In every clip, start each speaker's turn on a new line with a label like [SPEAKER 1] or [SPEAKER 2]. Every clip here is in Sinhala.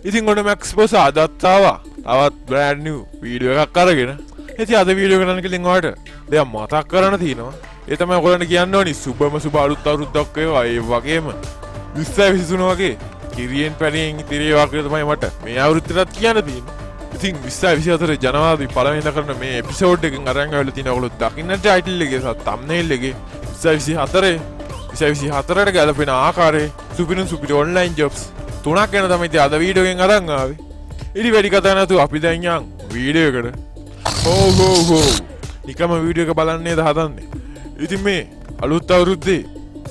[SPEAKER 1] ඉතින් ඔන්න මැක්ස් බොස් අදත් ආවා. තවත් බ්‍රෑන්ඩ් නිව් වීඩියෝ එකක් අරගෙන. ඉතින් අද වීඩියෝ කරන්න කලින් ඔයාලට දෙයක් මතක් කරන්න තියෙනවා. ඒ තමයි ඔයගොල්ලන්ට කියන්න ඕනි සුබම සුබ අලුත් අවුරුද්දක් වේවා. ඒ වගේම 2023 වගේ කිරියෙන් පැණියෙන් ඉතිරිය වගේ තමයි මට මේ අවුරුද්දටත් කියන්න තියෙන්නේ. ඉතින් 2024 ජනවාරි පළවෙනිදා කරන මේ එපිසෝඩ් එකෙන් අරන් ආවලා තියෙන ඔයගොල්ලෝ දකින්න ටයිටල් එකේ සහ තම්බ්නේල් එකේ 2024ට ගැලපෙන ආකාරයේ සුපිරි ඔන්ලයින් ජොබ්ස් තුනක් ගැන තමයි ඉතින් අද වීඩියෝ එකෙන් අරන් ආවේ. ඉතින් වැඩි කතා නැතුව අපි දැන් යන් වීඩියෝ එකට. හෝ නිකම්ම වීඩියෝ එක බලන්නේද හදන්නේ. ඉතින් මේ අලුත් අවුරුද්දේ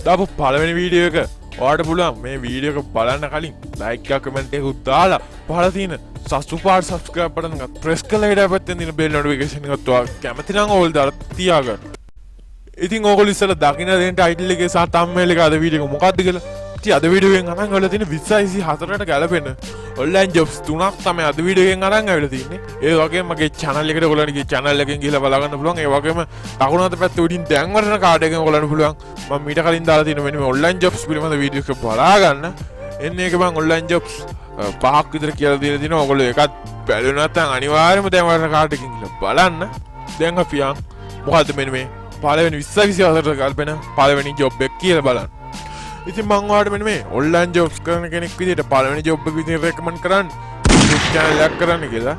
[SPEAKER 1] දාපු පළවෙනි වීඩියෝ එක ඔයාලට පුළුවන් මේ වීඩියෝ එක බලන්න කලින් ලයික් එකක් කමෙන්ට් එකක් දාලා පහළ තියෙන subscribe button එක press කරලා ඊට පස්සේ තියෙන bell notification එකත් ඔයා කැමති නම් ඕල් දාලා තියාගන්න. ඉතින් ඕගොල්ලෝ ඉස්සෙල්ලා දකින්න දෙන ටයිටල් එකේ සහ thumbnail එක අද වීඩියෝ එක මොකක්ද කියලා. ඉතින් අද වීඩියෝ එකෙන් අරන් ආවලා තියෙන 2024ට ගැලපෙන ඔන්ලයින් ජොබ්ස් තුනක් තමයි අද වීඩියෝ එකෙන් අරන් ආවලා තියෙන්නේ. ඒ වගේම මගේ channel එකට ඔයගොල්ලන්ගේ channel එකෙන් ගිහලා බලා ගන්න පුළුවන්. ඒ වගේම දකුණු අත පැත්තේ උඩින් දැන් වරන කාඩ් එකෙන් ඔයගොල්ලන්ට පුළුවන් මම මීට කලින් දාලා තියෙන මෙන්න මේ ඔන්ලයින් ජොබ්ස් පිළිබඳ වීඩියෝ එක බලා ගන්න. එන්නේ එක මම ඔන්ලයින් ජොබ්ස් පහක් විතර කියලා දීලා දිනවා. ඔයගොල්ලෝ එකත් බැලුව නැත්නම් අනිවාර්යයෙන්ම දැන් වරන කාඩ් එකකින් ගිහලා බලන්න. දැන් අපි යන් මොකද්ද මෙන්න මේ පළවෙනි 2024ට ගල්පෙන පළවෙනි ජොබ් එක කියලා බලන්න. ඉතින් මම ඔයාලට මෙන්න මේ ඔන්ලයින් ජොබ්ස් කරන කෙනෙක් විදිහට පළවෙනි ජොබ් එක විදිහට රෙකමන්ඩ් කරන්න YouTube channel එකක් කරන්න කියලා.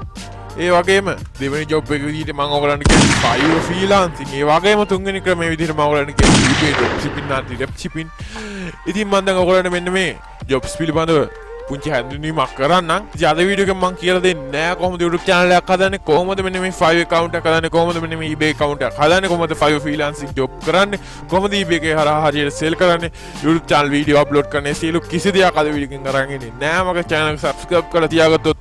[SPEAKER 1] ඒ වගේම දෙවෙනි ජොබ් එක විදිහට මම ඔයගලන්ට කියන්නේ Fiverr freelancing. ඒ වගේම තුන්වෙනි ක්‍රමයේ විදිහට මම ඔයගලන්ට කියන්නේ eBay dropshipping නැත්නම් dropshipping. ඉතින් මම දැන් ඔයගලන්ට මෙන්න මේ ජොබ්ස් පිළිබඳව පුංචි හැඳින්වීමක් කරන්නම්. ඉතින් අද වීඩියෝ එකෙන් මම කියලා දෙන්නේ නැහැ කොහොමද YouTube channel එකක් හදන්නේ, කොහොමද මෙන්න මේ Fiverr account එකක් හදන්නේ, කොහොමද මෙන්න මේ eBay account එකක් හදන්නේ, කොහොමද Fiverr freelancing job කරන්නේ, කොහොමද eBay එකේ හරහා හරියට sell කරන්නේ, YouTube channel video upload කරන්නේ, සියලු කිසි දෙයක් අද වීඩියෝ එකෙන් අරන් ඉන්නේ නැහැ. මගේ channel එක subscribe කරලා තියාගත්තොත්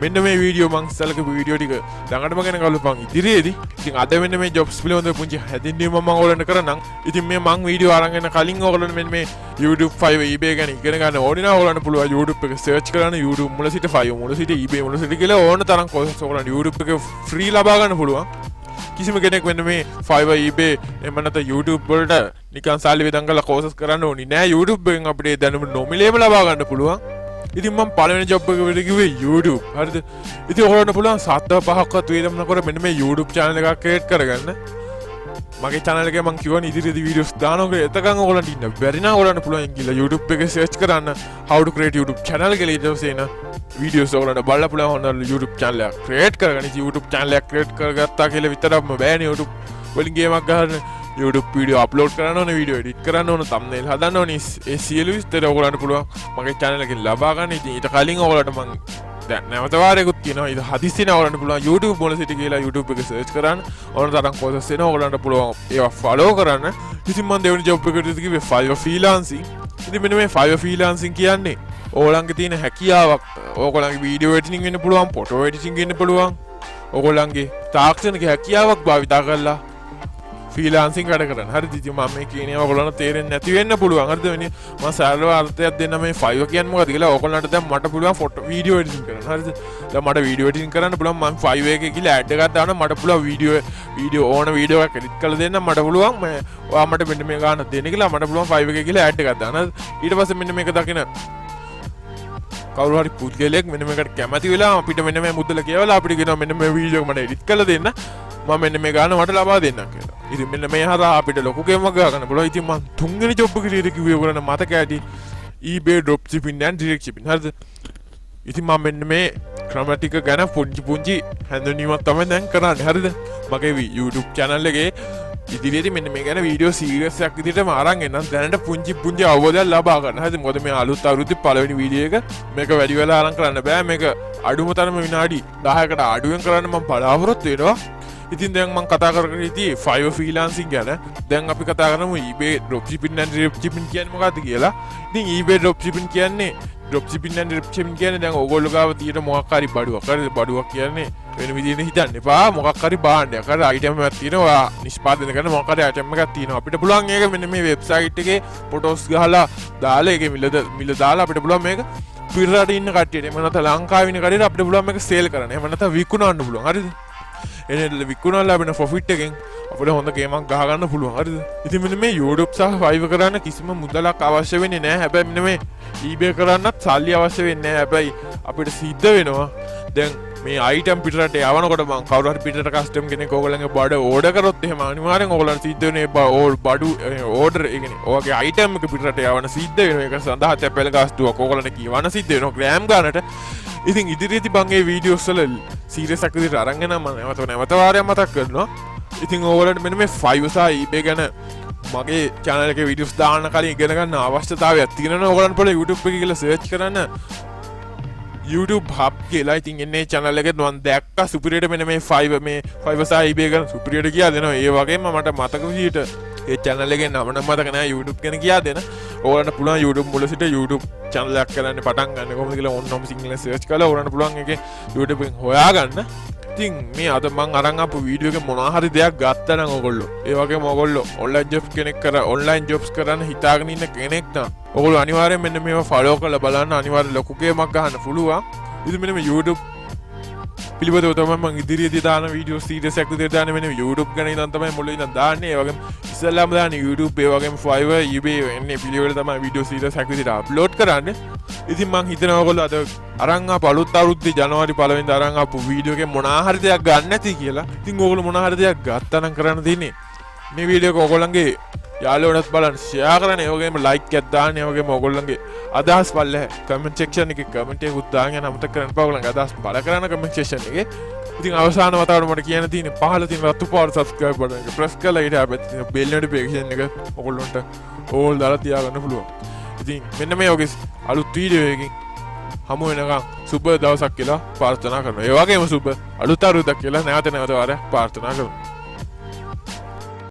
[SPEAKER 1] මෙන්න මේ වීඩියෝ මං ඉස්සලක වීඩියෝ ටික ළඟටම ගෙන ගලපන් ඉදිරියේදී. ඉතින් අද මෙන්න මේ ජොබ්ස් පිළිබඳව පුංචි හැදින්වීමක් මම ඔයගලන්ට කරන්නම්. ඉතින් මේ මං වීඩියෝ අරන් එන කලින් ඔයගලන්ට මෙන්න මේ YouTube Fiverr eBay ගැන ඉගෙන ගන්න ඕනේ නම් ඔයගලන්ට පුළුවන් YouTube එක search කරන්න. YouTube මුල සිට Fiverr මුල සිට eBay මුල සිට කියලා ඕන තරම් courses ඔයගලන්ට YouTube එකේ free ලබා ගන්න පුළුවන්. කිසිම කෙනෙක් වෙන්න මේ Fiverr eBay එහෙම නැත්නම් YouTube වලට නිකන් සල්ලි විදන් කරලා courses කරන්න ඕනේ නෑ. YouTube එකෙන් අපිට දැනුම නොමිලේම ලබා ගන්න පුළුවන්. ඉතින් මම පළවෙනි ජොබ් එක වෙලෙ කිව්වේ YouTube. හරිද? ඉතින් ඔයාලට පුළුවන් 7-5ක්වත් වේදම් නොකර මෙන්න මේ YouTube channel එකක් create කරගන්න. මගේ channel එකේ මම කියවන ඉදිරියේදී videos දානවා. එතකන් ඔයාලන්ට ඉන්න බැරි නම් ඔයාලන්ට පුළුවන් ගිහලා YouTube එකේ search කරන්න how to create YouTube channel කියලා ඊට පස්සේ එන videos ඔයාලන්ට බලලා පුළුවන් ඔන්න YouTube channel එකක් create කරගන්න. ඉතින් YouTube channel එකක් create කරගත්තා කියලා විතරක්ම බෑනේ YouTube වලින් ගේමක් ගන්න. YouTube video upload කරන්න ඕනේ, video edit කරන්න ඕනේ, thumbnail හදන්න ඕනේ. ඒ සියලු විස්තර ඔයගොල්ලන්ට පුළුවන් මගේ channel එකෙන් ලබා ගන්න. ඉතින් ඊට කලින් ඔයගොල්ලන්ට මම දැන් නැවත වාරයකුත් කියනවා. ඊට හදිස්සියෙන් ඔයගොල්ලන්ට පුළුවන් YouTube මොළ සිට කියලා YouTube එක search කරන්න. ඕන තරම් courses එනවා. ඔයගොල්ලන්ට පුළුවන් ඒවා follow කරන්න. ඉතින් මම දෙවෙනි job එකට කිව්වේ Fiverr freelancing. ඉතින් මෙන්න මේ Fiverr freelancing කියන්නේ ඔයගොල්ලන්ගේ තියෙන හැකියාවක්. ඔයගොල්ලන්ගේ video editing වෙන්න පුළුවන්, photo editing වෙන්න පුළුවන්. ඔයගොල්ලන්ගේ තාක්ෂණික හැකියාවක් භාවිතා කරලා ෆ්‍රීලාන්සින් වැඩ කරන. හරිද? ඉතින් මම මේ කියන්නේ ඔයගොල්ලන්ට තේරෙන්නේ නැති වෙන්න පුළුවන්. හරිද? වෙන්නේ මම සරලව අර්ථයක් දෙන්න මේ Fiverr කියන්නේ මොකක්ද කියලා. ඔයගොල්ලන්ට දැන් මට පුළුවන් ෆොටෝ වීඩියෝ එඩිටින් කරන්න. හරිද? දැන් මට වීඩියෝ එඩිටින් කරන්න පුළුවන්. මම Fiverr එකේ ගිහලා ඇඩ් එකක් දාන්න මට පුළුවන් වීඩියෝ ඕන වීඩියෝ එකක් එඩිට් කරලා දෙන්න මට පුළුවන්. ඔයා මට මෙන්න මේ ගාන දෙන්න කියලා මට පුළුවන් Fiverr එකේ ගිහලා ඇඩ් එකක් දාන්න. ඊට පස්සේ මෙන්න මේක දකින කවුරු හරි පුද්ගලයෙක් මෙන්න මේකට කැමති වෙලා අපිට මෙන්න මේ මුදල කියවලා අපිට කියනවා මෙන්න මේ වීඩියෝ එක මට එඩිට් කරලා දෙන්න. මම මෙන්න මේ ගාන මට ලබා දෙන්නම් කියලා. ඉතින් මෙන්න මේ හරහා අපිට ලොකු ගේමක් ගන්න පුළුවන්. ඉතින් මම තුන්වෙනි ජොබ් එකට කිව්වේ ඔයගොල්ලන්ට මතක ඇති eBay dropshipping and direct shipping. හරිද? ඉතින් මම මෙන්න මේ ක්‍රම ටික ගැන පුංචි හැඳින්වීමක් තමයි දැන් කරන්නේ. හරිද? මගේ YouTube channel එකේ ඉදිරියේදී මෙන්න මේ ගැන වීඩියෝ සීරීස් එකක් විදිහටම අරන් එන්නම්. දැනට පුංචි අවබෝධයක් ලබා ගන්න. හරිද? මොකද මේ අලුත් අවුරුද්දේ පළවෙනි වීඩියෝ එක මේක වැඩි වෙලා අරන් කරන්න බෑ. මේක අඩුම තරම විනාඩි 10කට අඩුවෙන් කරන්න මම බලාපොරොත්තු වෙනවා. ඉතින් දැන් මම කතා කරගෙන ඉතියි Fiverr freelancing ගැන. දැන් අපි කතා කරමු eBay dropshipping and dropshipping කියන්නේ මොකක්ද කියලා. ඉතින් eBay dropshipping කියන්නේ දැන් ඕගොල්ලෝ ගාව තියෙන මොකක් හරි බඩුවක්. හරිද? බඩුවක් කියන්නේ වෙන විදිහට හිතන්න එපා. මොකක් හරි භාණ්ඩයක්. හරි item එකක් තියෙනවා. නිෂ්පාදනය කරන මොකක් හරි item එකක් තියෙනවා. අපිට පුළුවන් ඒක මෙන්න මේ website එකේ photos ගහලා දාලා ඒකේ මිල දාලා අපිට පුළුවන් මේක පිරරට ඉන්න කට්ටියට එහෙම නැත්නම් ලංකාවේ ඉන්න කට්ටියට අපිට පුළුවන් මේක sell කරන්න. එහෙම නැත්නම් විකුණන්න පුළුවන්. හරිද? එනේ විකුණලා ලැබෙන profit එකෙන් අපිට හොඳ ගේමක් ගහ ගන්න පුළුවන්. හරිද? ඉතින් මෙන්න මේ YouTube සහ Fiverr කරන්න කිසිම මුදලක් අවශ්‍ය වෙන්නේ නැහැ. හැබැයි මෙන්න මේ eBay කරන්නත් සල්ලි අවශ්‍ය වෙන්නේ නැහැ. හැබැයි අපිට සිද්ධ වෙනවා දැන් මේ අයිටම් පිටරට යවනකොට මම කවුරු හරි පිටරට කස්ටම් කෙනෙක් ඕගොල්ලන්ගේ බඩ ඕඩර් කරොත් එහෙම අනිවාර්යෙන් ඕගොල්ලන්ට සිද්ධ වෙන්නේ බඩු ඕඩර් ඒ කියන්නේ ඔයගේ අයිටම් එක පිටරට යවන සිද්ධ වෙනවා. ඒක සඳහා තැපෙල ගාස්තුවක් ඕගොල්ලන්ට කියවන සිද්ධ වෙනවා ග්‍රෑම් ගන්නට. ඉතින් ඉදිරියේදී මම මේ වීඩියෝස් වල සීරියස් එකක් විදිහට අරන් එනවා. මම නැවත වාරයක් මතක් කරනවා. ඉතින් ඕගොල්ලන්ට මෙන්න මේ Fiverr සහ eBay ගැන මගේ channel එකේ වීඩියෝස් දාන්න කලින් ඉගෙන ගන්න අවශ්‍යතාවයක් තියෙනවා. ඕගොල්ලන්ට පොඩ්ඩක් YouTube එකේ ගිහලා search කරන්න YouTube hub කියලා. ඉතින් එන්නේ channel එකේ මම දැක්කා සුපිරියට මෙන්න මේ Fiverr සහ eBay ගැන සුපිරියට කියලා දෙනවා. ඒ වගේම මට මතක විදිහට ඒ channel එකේ නම නම් මතක නැහැ YouTube ගැන කියලා දෙන. ඕගොල්ලන්ට පුළුවන් YouTube මුල සිට YouTube channel එකක් කරන්න පටන් ගන්න කොහොමද කියලා ඕනම සිංහලෙන් search කරලා ඕගොල්ලන්ට පුළුවන් එකේ YouTube එකෙන් හොයාගන්න. ඉතින් මේ අද මම අරන් ආපු වීඩියෝ එකේ මොනවා හරි දෙයක් ගත්තා නම් ඔයගොල්ලෝ ඒ වගේම ඔයගොල්ලෝ ඔන්ලයින් ජොබ්ස් කරන්න හිතාගෙන ඉන්න කෙනෙක් නම් ඔයගොල්ලෝ අනිවාර්යෙන් මෙන්න මේවා ෆලෝ කරලා බලන්න. අනිවාර්යෙන් ලොකු ගේමක් ගන්න පුළුවන්. ඉතින් මෙන්න මේ YouTube පිළිබඳව තමයි මම ඉදිරියේදී දාන වීඩියෝ සීරීස් එකක් විදිහට දාන්නේ. මෙන්න YouTube ගැන ඉඳන් තමයි මුලින් ඉඳන් දාන්නේ. ඒ වගේම ඉස්සෙල්ලාම දාන්නේ YouTube ඒ වගේම Fiverr eBay එන්නේ පිළිවෙල තමයි වීඩියෝ සීරීස් එකක් විදිහට අප්ලෝඩ් කරන්නේ. ඉතින් මං හිතනවා ඔයගොල්ලෝ අද අරන් ආපු අලුත් අවුරුද්දේ ජනවාරි 1 වෙනිදා අරන් ආපු වීඩියෝ එකේ මොනවා හරි දෙයක් ගන්න නැති කියලා. ඉතින් ඔයගොල්ලෝ මොනවා හරි දෙයක් ගත්තා නම් කරන්න තියෙන්නේ මේ වීඩියෝ එක ඔයගොල්ලන්ගේ යාළුවන්ට බලන්න ෂෙයා කරන්න. ඒ වගේම ලයික් එකක් දාන්න. ඒ වගේම ඔයගොල්ලන්ගේ අදහස් පල්ලෙහ කමෙන්ට් සෙක්ෂන් එකේ කමෙන්ට් එකක් දාන්න යන අමතක කරන්න එපා. ඔයගොල්ලන්ගේ අදහස් පළ කරන්න කමෙන්ට් සෙක්ෂන් එකේ. ඉතින් අවසාන වතාවට මට කියන්න තියෙන්නේ පහළ තියෙන රතු පාට subscribe button එක press කරලා ඊට අපිට තියෙන bell notification එක ඔයගොල්ලන්ට ඕල් දාලා තියාගන්න පුළුවන්. ඉතින් මෙන්න මේ ඔගේ අලුත් වීඩියෝ එකකින් හමු වෙනකම් සුබ දවසක් කියලා ප්‍රාර්ථනා කරනවා. ඒ වගේම සුබ අලුත් අවුරුද්දක් කියලා නැවත වාරයක් ප්‍රාර්ථනා කරනවා.